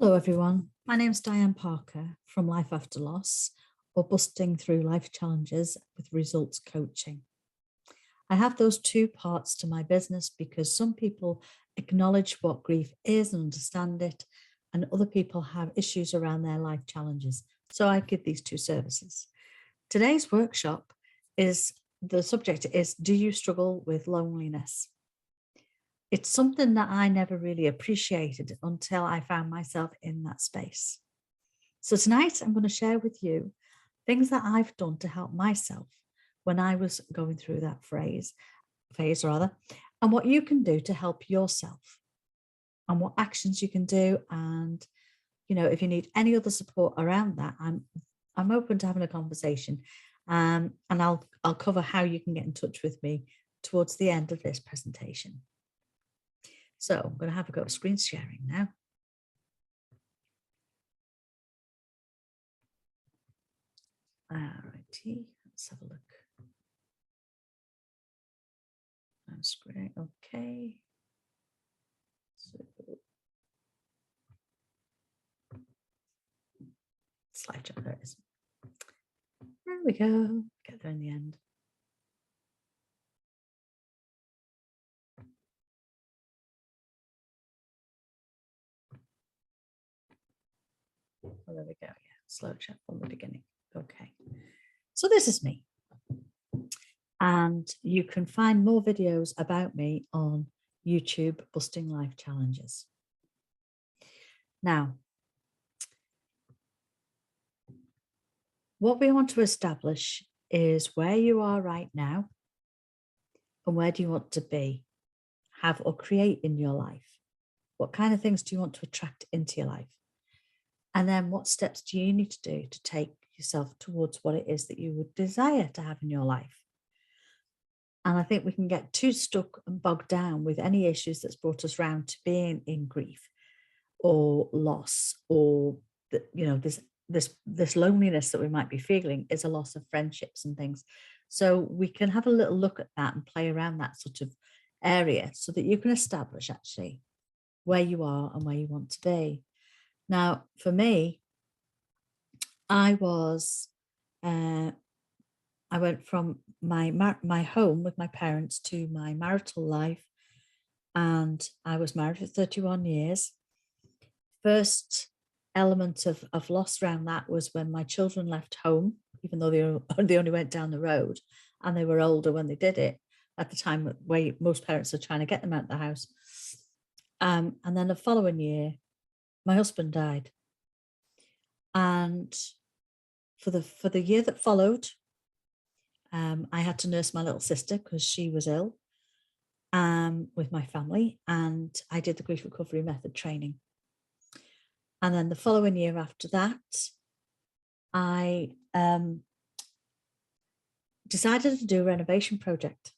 Hello, everyone. My name's Diane Parker from Life After Loss, or Busting Through Life Challenges with Results Coaching. I have those two parts to my business because some people acknowledge what grief is and understand it, and other people have issues around their life challenges. So I give these two services. Today's workshop is the subject is, do you struggle with loneliness? It's something that I never really appreciated until I found myself in that space. So tonight I'm going to share with you things that I've done to help myself when I was going through that phase, and what you can do to help yourself and what actions you can do. And, if you need any other support around that, I'm open to having a conversation. And I'll cover how you can get in touch with me towards the end of this presentation. So I'm going to have a go at screen sharing now. Alrighty, let's have a look. That's great. Okay. So, slideshow, there it is. There we go. Get there in the end. Oh, there we go. Yeah, slow chat from the beginning. Okay. So this is me. And you can find more videos about me on YouTube, Busting Life Challenges. Now, what we want to establish is where you are right now and where do you want to be, have or create in your life? What kind of things do you want to attract into your life? And then what steps do you need to do to take yourself towards what it is that you would desire to have in your life? And I think we can get too stuck and bogged down with any issues that's brought us around to being in grief or loss, or this loneliness that we might be feeling is a loss of friendships and things. So we can have a little look at that and play around that sort of area so that you can establish actually where you are and where you want to be. Now, for me, I went from my home with my parents to my marital life, and I was married for 31 years. First element of loss around that was when my children left home, even though they only went down the road, and they were older when they did it at the time where most parents are trying to get them out of the house. And then the following year, my husband died. And for the year that followed, I had to nurse my little sister because she was ill with my family, and I did the grief recovery method training. And then the following year after that, I decided to do a renovation project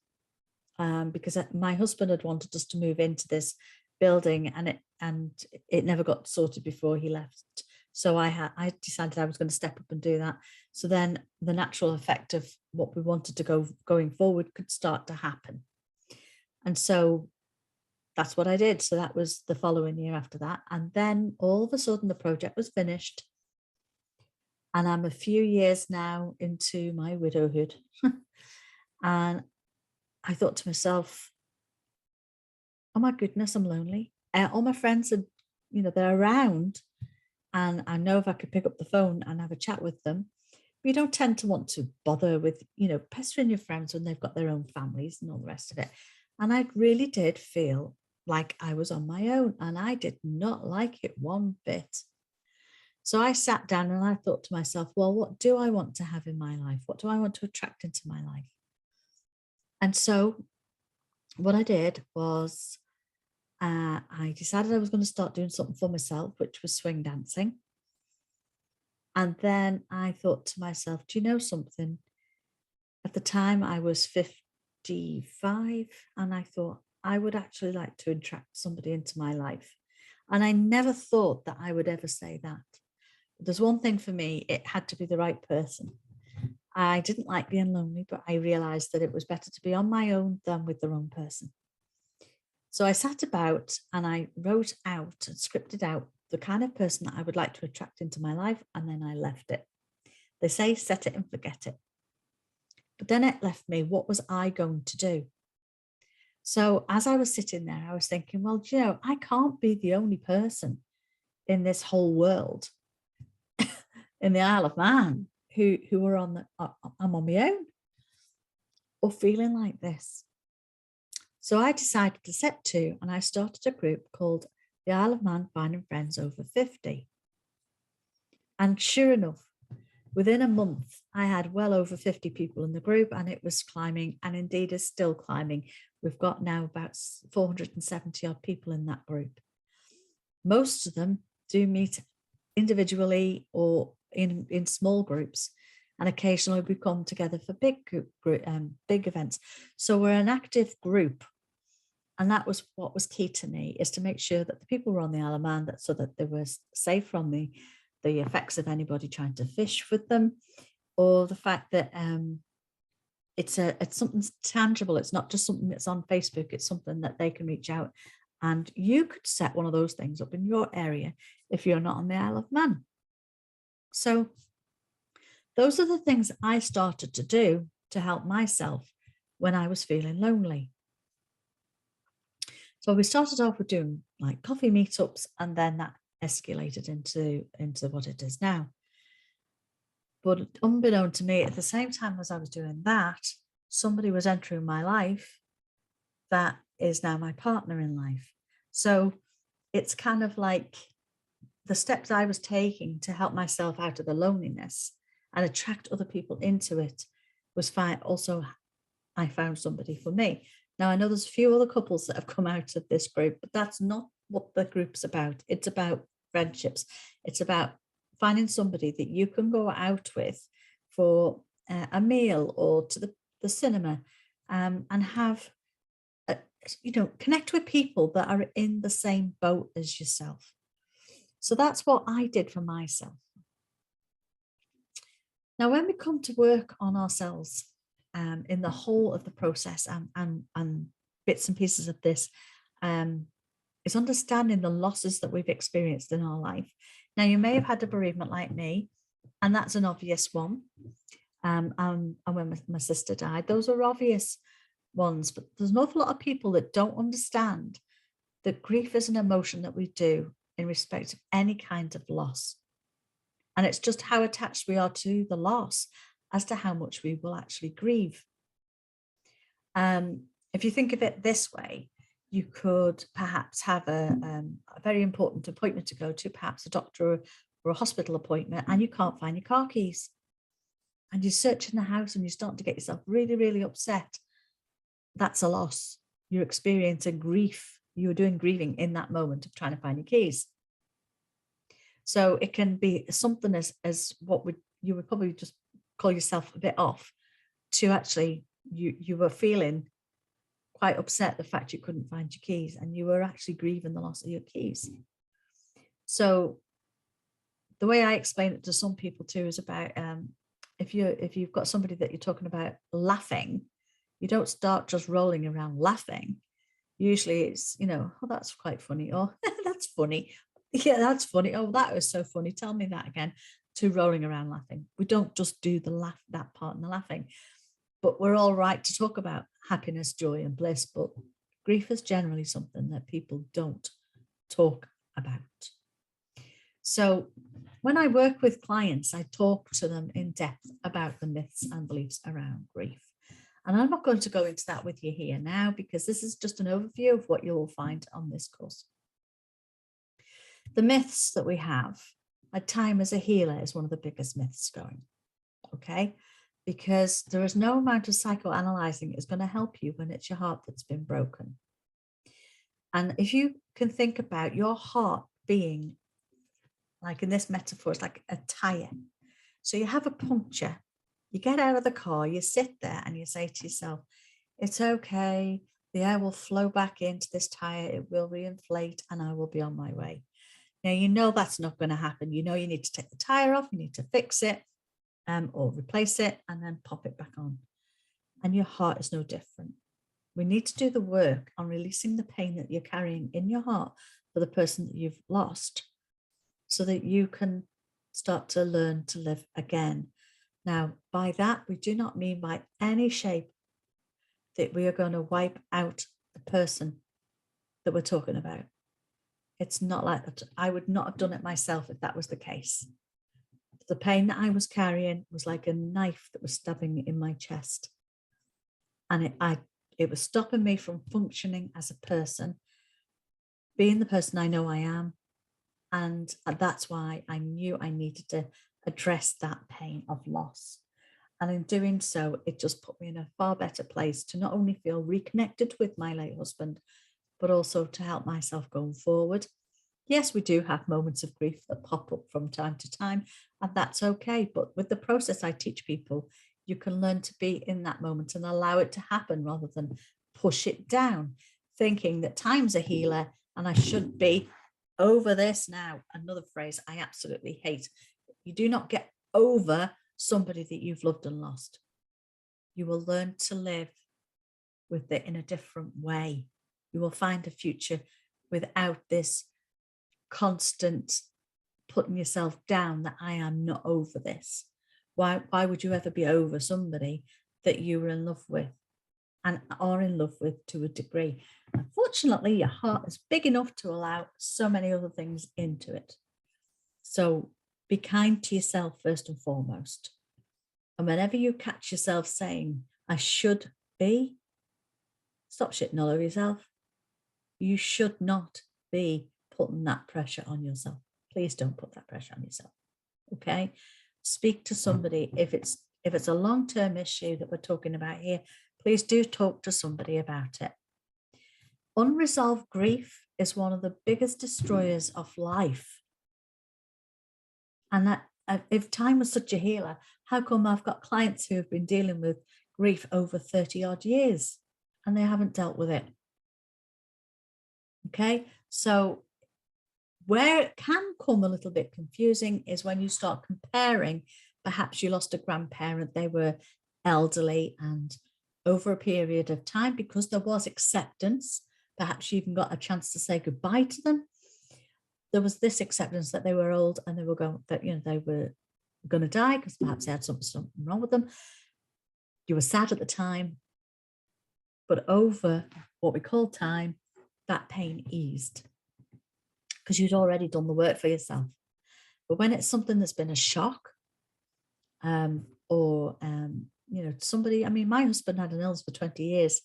because my husband had wanted us to move into this building, and it never got sorted before he left. So I decided I was going to step up and do that. So then the natural effect of what we wanted to going forward could start to happen. And so that's what I did. So that was the following year after that. And then all of a sudden the project was finished. And I'm a few years now into my widowhood. And I thought to myself, oh my goodness, I'm lonely. All my friends are, they're around. And I know if I could pick up the phone and have a chat with them, but you don't tend to want to bother with, pestering your friends when they've got their own families and all the rest of it. And I really did feel like I was on my own, and I did not like it one bit. So I sat down and I thought to myself, well, what do I want to have in my life? What do I want to attract into my life? And so what I did was I decided I was going to start doing something for myself, which was swing dancing. And then I thought to myself, do you know something? At the time I was 55, and I thought I would actually like to attract somebody into my life. And I never thought that I would ever say that. But there's one thing for me, it had to be the right person. I didn't like being lonely, but I realized that it was better to be on my own than with the wrong person. So I sat about and I wrote out and scripted out the kind of person that I would like to attract into my life, and then I left it. They say set it and forget it. But then it left me, what was I going to do? So as I was sitting there, I was thinking, well, you know, I can't be the only person in this whole world, in the Isle of Man, who are I'm on my own or feeling like this. So I decided to set to, and I started a group called the Isle of Man Finding Friends Over 50. And sure enough, within a month, I had well over 50 people in the group, and it was climbing, and indeed is still climbing. We've got now about 470 odd people in that group. Most of them do meet individually or in small groups, and occasionally we come together for big events. So we're an active group, and that was what was key to me, is to make sure that the people were on the Isle of Man, so that they were safe from the effects of anybody trying to fish with them, or the fact that it's something tangible. It's not just something that's on Facebook. It's something that they can reach out, and you could set one of those things up in your area if you're not on the Isle of Man. So those are the things I started to do to help myself when I was feeling lonely. So we started off with doing like coffee meetups, and then that escalated into what it is now. But unbeknown to me, at the same time as I was doing that, somebody was entering my life that is now my partner in life. So it's kind of like the steps I was taking to help myself out of the loneliness and attract other people into it was fine. Also, I found somebody for me. Now, I know there's a few other couples that have come out of this group, but that's not what the group's about. It's about friendships. It's about finding somebody that you can go out with for a meal or to the cinema, and have, connect with people that are in the same boat as yourself. So that's what I did for myself. Now, when we come to work on ourselves, in the whole of the process, and bits and pieces of this, is understanding the losses that we've experienced in our life. Now, you may have had a bereavement like me, and that's an obvious one. And when my sister died, those are obvious ones, but there's an awful lot of people that don't understand that grief is an emotion that we do in respect of any kind of loss. And it's just how attached we are to the loss as to how much we will actually grieve. If you think of it this way, you could perhaps have a very important appointment to go to, perhaps a doctor or a hospital appointment, and you can't find your car keys. And you search in the house and you start to get yourself really, really upset. That's a loss. You're experiencing grief. You're doing grieving in that moment of trying to find your keys. So it can be something as what you would probably just call yourself a bit off, to actually you were feeling quite upset the fact you couldn't find your keys, and you were actually grieving the loss of your keys. So the way I explain it to some people too is about if you've got somebody that you're talking about laughing, you don't start just rolling around laughing. Usually it's, oh, that's quite funny, or that's funny. Yeah, that's funny. Oh, that was so funny. Tell me that again. To rolling around laughing. We don't just do that part and the laughing, but we're all right to talk about happiness, joy, and bliss. But grief is generally something that people don't talk about. So when I work with clients, I talk to them in depth about the myths and beliefs around grief. And I'm not going to go into that with you here now, because this is just an overview of what you'll find on this course. The myths that we have, like time as a healer is one of the biggest myths going, okay? Because there is no amount of psychoanalyzing is going to help you when it's your heart that's been broken. And if you can think about your heart being, like in this metaphor, it's like a tire. So you have a puncture, you get out of the car, you sit there and you say to yourself, it's okay, the air will flow back into this tire, it will reinflate, and I will be on my way. Now, you know that's not going to happen. You know you need to take the tire off, you need to fix it, or replace it, and then pop it back on. And your heart is no different. We need to do the work on releasing the pain that you're carrying in your heart for the person that you've lost, so that you can start to learn to live again. Now, by that, we do not mean by any shape that we are going to wipe out the person that we're talking about. It's not like that. I would not have done it myself if that was the case. The pain that I was carrying was like a knife that was stabbing in my chest. And it was stopping me from functioning as a person, being the person I know I am. And that's why I knew I needed to address that pain of loss. And in doing so, it just put me in a far better place to not only feel reconnected with my late husband, but also to help myself going forward. Yes, we do have moments of grief that pop up from time to time, and that's okay. But with the process I teach people, you can learn to be in that moment and allow it to happen rather than push it down, thinking that time's a healer and I should be over this now. Another phrase I absolutely hate. You do not get over somebody that you've loved and lost. You will learn to live with it in a different way. You will find a future without this constant putting yourself down that I am not over this. Why would you ever be over somebody that you were in love with and are in love with to a degree? Unfortunately, your heart is big enough to allow so many other things into it. So be kind to yourself first and foremost. And whenever you catch yourself saying, I should be, stop shitting all over yourself. You should not be putting that pressure on yourself. Please don't put that pressure on yourself. Okay? Speak to somebody. If it's a long-term issue that we're talking about here, please do talk to somebody about it. Unresolved grief is one of the biggest destroyers of life. And that if time was such a healer, how come I've got clients who have been dealing with grief over 30 odd years and they haven't dealt with it? Okay, so where it can come a little bit confusing is when you start comparing. Perhaps you lost a grandparent, they were elderly, and over a period of time, because there was acceptance, perhaps you even got a chance to say goodbye to them. There was this acceptance that they were old and they were going, that, you know, they were going to die because perhaps they had something wrong with them. You were sad at the time, but over what we call time, that pain eased because you'd already done the work for yourself. But when it's something that's been a shock, somebody, I mean, my husband had an illness for 20 years.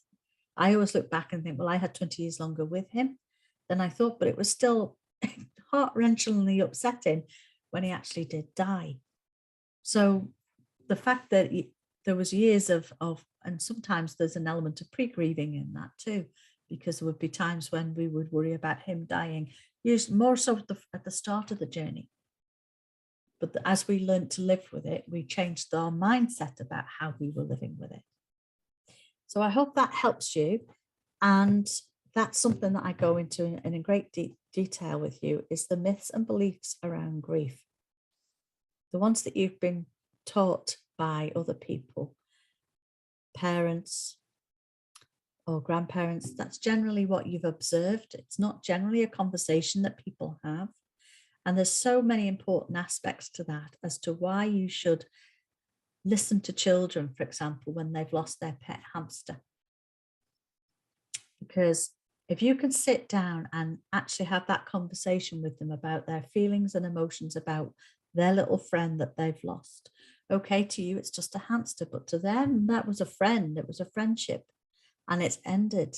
I always look back and think, well, I had 20 years longer with him than I thought, but it was still heart-wrenchingly upsetting when he actually did die. So the fact that there was years of, and sometimes there's an element of pre-grieving in that too, because there would be times when we would worry about him dying, usually more so at the start of the journey. But as we learned to live with it, we changed our mindset about how we were living with it. So I hope that helps you. And that's something that I go into in great detail with you, is the myths and beliefs around grief. The ones that you've been taught by other people, parents or grandparents, that's generally what you've observed. It's not generally a conversation that people have. And there's so many important aspects to that as to why you should listen to children, for example, when they've lost their pet hamster. Because if you can sit down and actually have that conversation with them about their feelings and emotions about their little friend that they've lost. Okay, to you, it's just a hamster, but to them, that was a friend. It was a friendship and it's ended.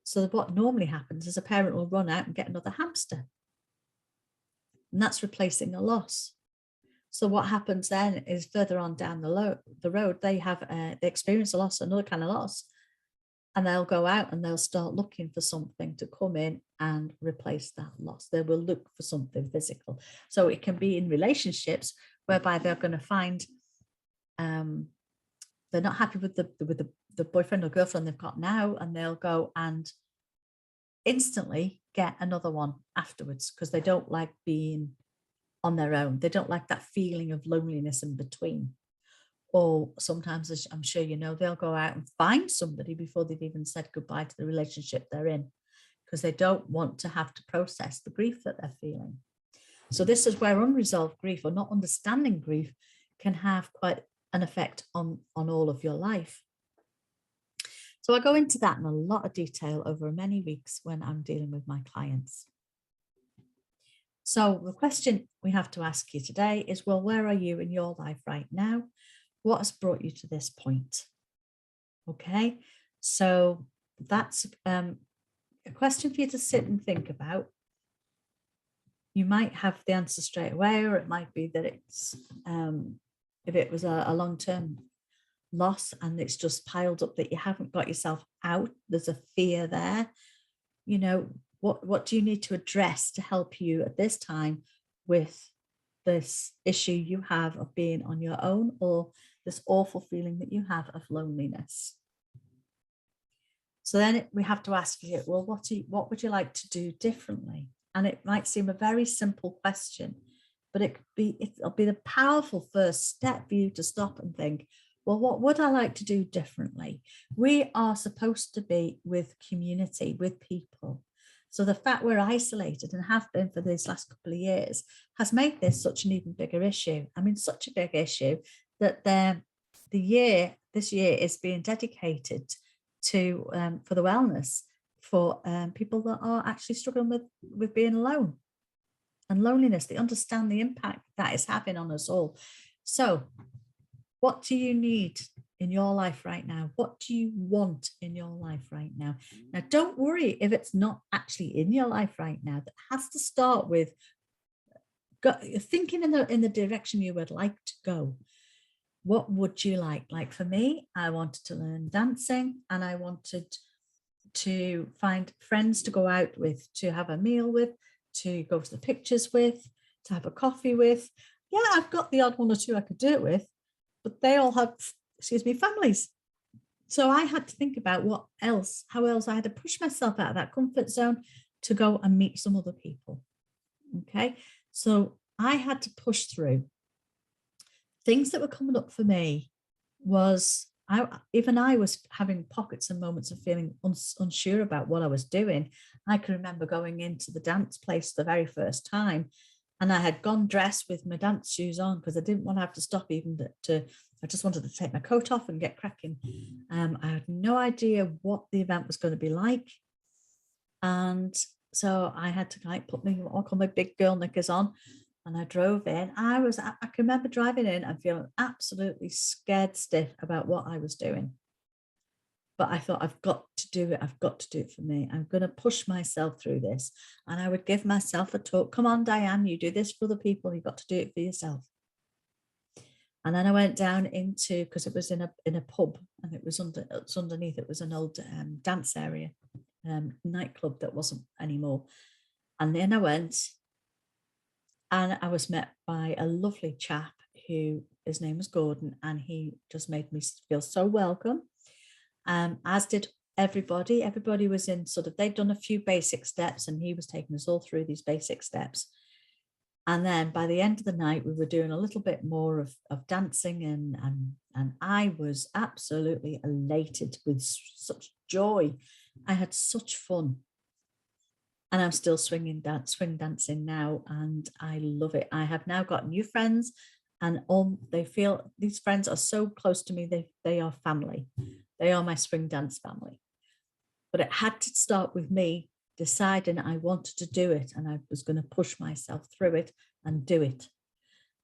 So what normally happens is a parent will run out and get another hamster. And that's replacing a loss. So what happens then is further on down the road, they experience a loss, another kind of loss, and they'll go out and they'll start looking for something to come in and replace that loss. They will look for something physical. So it can be in relationships whereby they're going to find they're not happy with the boyfriend or girlfriend they've got now, and they'll go and instantly get another one afterwards because they don't like being on their own. They don't like that feeling of loneliness in between. Or sometimes, as I'm sure you know, they'll go out and find somebody before they've even said goodbye to the relationship they're in, because they don't want to have to process the grief that they're feeling. So this is where unresolved grief or not understanding grief can have quite an effect on all of your life. So I go into that in a lot of detail over many weeks when I'm dealing with my clients. So the question we have to ask you today is, well, where are you in your life right now? What has brought you to this point? Okay, so that's a question for you to sit and think about. You might have the answer straight away, or it might be that it's, if it was a long-term loss and it's just piled up that you haven't got yourself out, there's a fear there. You know, what do you need to address to help you at this time with this issue you have of being on your own, or this awful feeling that you have of loneliness? So then we have to ask you, well, what would you like to do differently? And it might seem a very simple question, but it'll be the powerful first step for you to stop and think, well, what would I like to do differently? We are supposed to be with community, with people. So the fact we're isolated and have been for these last couple of years has made this such an even bigger issue. I mean, such a big issue that this year is being dedicated to for the wellness for people that are actually struggling with being alone and loneliness. They understand the impact that is having on us all. So what do you need in your life right now? What do you want in your life right now? Now, don't worry if it's not actually in your life right now. That has to start with thinking in the direction you would like to go. What would you like? Like for me, I wanted to learn dancing, and I wanted to find friends to go out with, to have a meal with, to go to the pictures with, to have a coffee with. Yeah, I've got the odd one or two I could do it with, but they all have, families. So I had to think about how else I had to push myself out of that comfort zone to go and meet some other people. Okay, so I had to push through. Things that were coming up for me was I was having pockets and moments of feeling unsure about what I was doing. I can remember going into the dance place the very first time, and I had gone dressed with my dance shoes on because I didn't want to have to stop even I just wanted to take my coat off and get cracking. I had no idea what the event was going to be like. And so I had to put my big girl knickers on, and I drove in. I can remember driving in and feeling absolutely scared stiff about what I was doing. But I thought, I've got to do it. I've got to do it for me. I'm going to push myself through this. And I would give myself a talk. Come on, Diane, you do this for other people. You've got to do it for yourself. And then I went down into, because it was in a pub, and it was underneath. It was an old dance area, nightclub that wasn't anymore. And then I went, and I was met by a lovely chap who, his name was Gordon, and he just made me feel so welcome. As did everybody. Everybody was in they'd done a few basic steps, and he was taking us all through these basic steps. And then by the end of the night, we were doing a little bit more of dancing, and I was absolutely elated with such joy. I had such fun. And I'm still swing dancing now, and I love it. I have now got new friends, and these friends are so close to me. They are family. They are my swing dance family. But it had to start with me deciding I wanted to do it, and I was going to push myself through it and do it.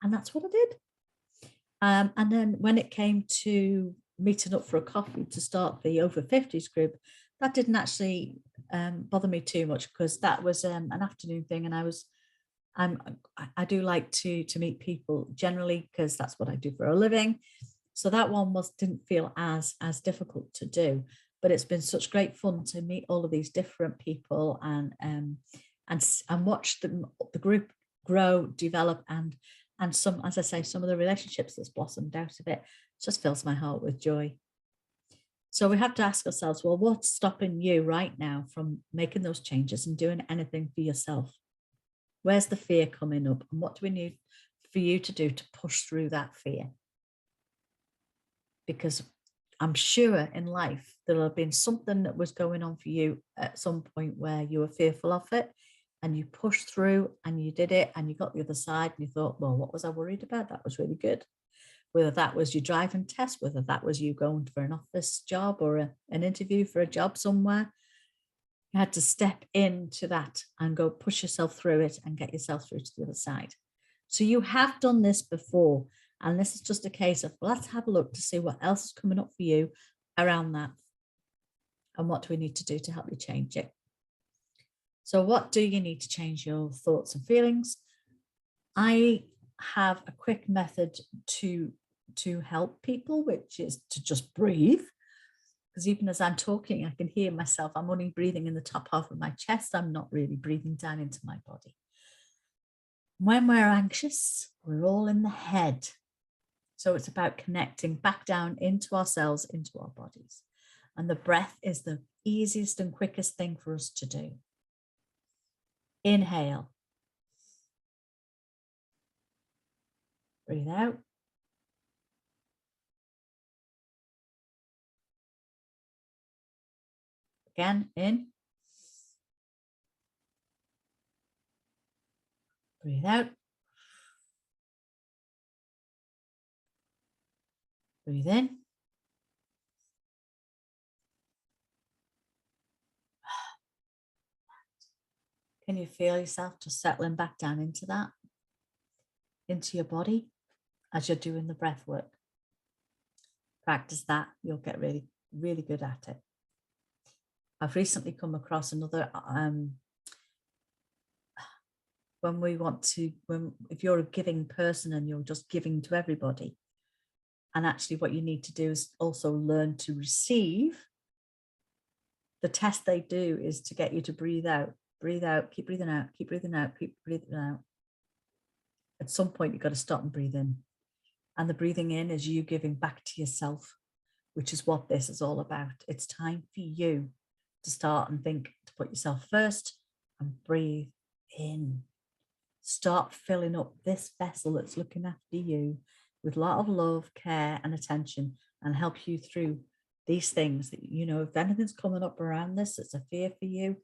And that's what I did. And then when it came to meeting up for a coffee to start the over 50s group, that didn't actually bother me too much, because that was an afternoon thing, and I do like to meet people generally, because that's what I do for a living. So that one didn't feel as difficult to do, but it's been such great fun to meet all of these different people and watch the group grow, develop, and some, as I say, some of the relationships that's blossomed out of it just fills my heart with joy. So we have to ask ourselves, well, what's stopping you right now from making those changes and doing anything for yourself? Where's the fear coming up, and what do we need for you to do to push through that fear? Because I'm sure in life there'll have been something that was going on for you at some point where you were fearful of it. and you pushed through and you did it and you got the other side and you thought, well, what was I worried about? That was really good. Whether that was your driving test, whether that was you going for an office job or an interview for a job somewhere, you had to step into that and go push yourself through it and get yourself through to the other side. So you have done this before, and this is just a case of, let's have a look to see what else is coming up for you around that. And what do we need to do to help you change it? So what do you need to change your thoughts and feelings? I have a quick method to help people, which is to just breathe. Because even as I'm talking, I can hear myself. I'm only breathing in the top half of my chest. I'm not really breathing down into my body. When we're anxious, we're all in the head. So it's about connecting back down into ourselves, into our bodies. And the breath is the easiest and quickest thing for us to do. Inhale. Breathe out. Again, in. Breathe out. Breathe in. Can you feel yourself just settling back down into that, into your body as you're doing the breath work? Practice that. You'll get really, really good at it. I've recently come across another, if you're a giving person and you're just giving to everybody, and actually what you need to do is also learn to receive. The test they do is to get you to breathe out, keep breathing out, keep breathing out, keep breathing out. At some point, you've got to stop and breathe in. And the breathing in is you giving back to yourself, which is what this is all about. It's time for you to start and think to put yourself first and breathe in. Start filling up this vessel that's looking after you with a lot of love, care, and attention, and help you through these things that, you know, if anything's coming up around this, it's a fear for you,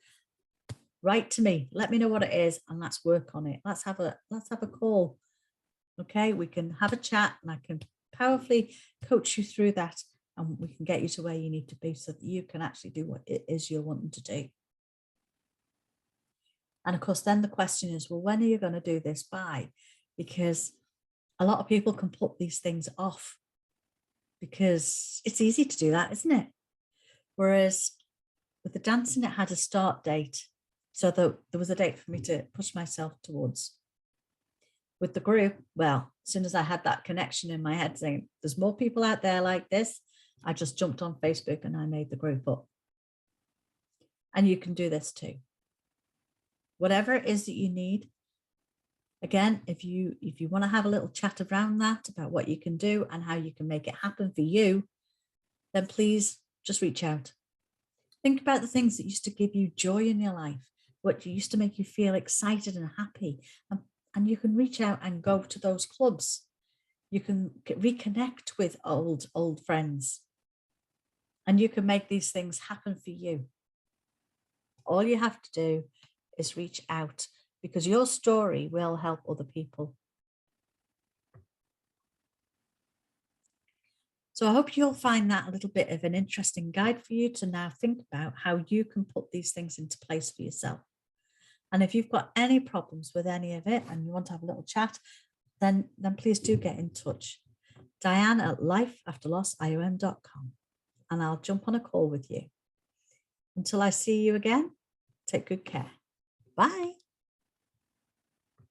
write to me, let me know what it is, and let's work on it. Let's have a call. Okay, we can have a chat and I can powerfully coach you through that, and we can get you to where you need to be so that you can actually do what it is you're wanting to do. And of course, then the question is, well, when are you going to do this by? Because a lot of people can put these things off because it's easy to do that, isn't it? Whereas with the dancing, it had a start date. So there was a date for me to push myself towards. With the group, well, as soon as I had that connection in my head saying, there's more people out there like this, I just jumped on Facebook and I made the group up. And you can do this too. Whatever it is that you need. Again, if you want to have a little chat around that, about what you can do and how you can make it happen for you, then please just reach out. Think about the things that used to give you joy in your life, what used to make you feel excited and happy. And you can reach out and go to those clubs. You can reconnect with old friends. And you can make these things happen for you. All you have to do is reach out, because your story will help other people. So I hope you'll find that a little bit of an interesting guide for you to now think about how you can put these things into place for yourself. And if you've got any problems with any of it and you want to have a little chat, then please do get in touch. Diane@lifeafterlossiom.com, and I'll jump on a call with you. Until I see you again, take good care. Bye.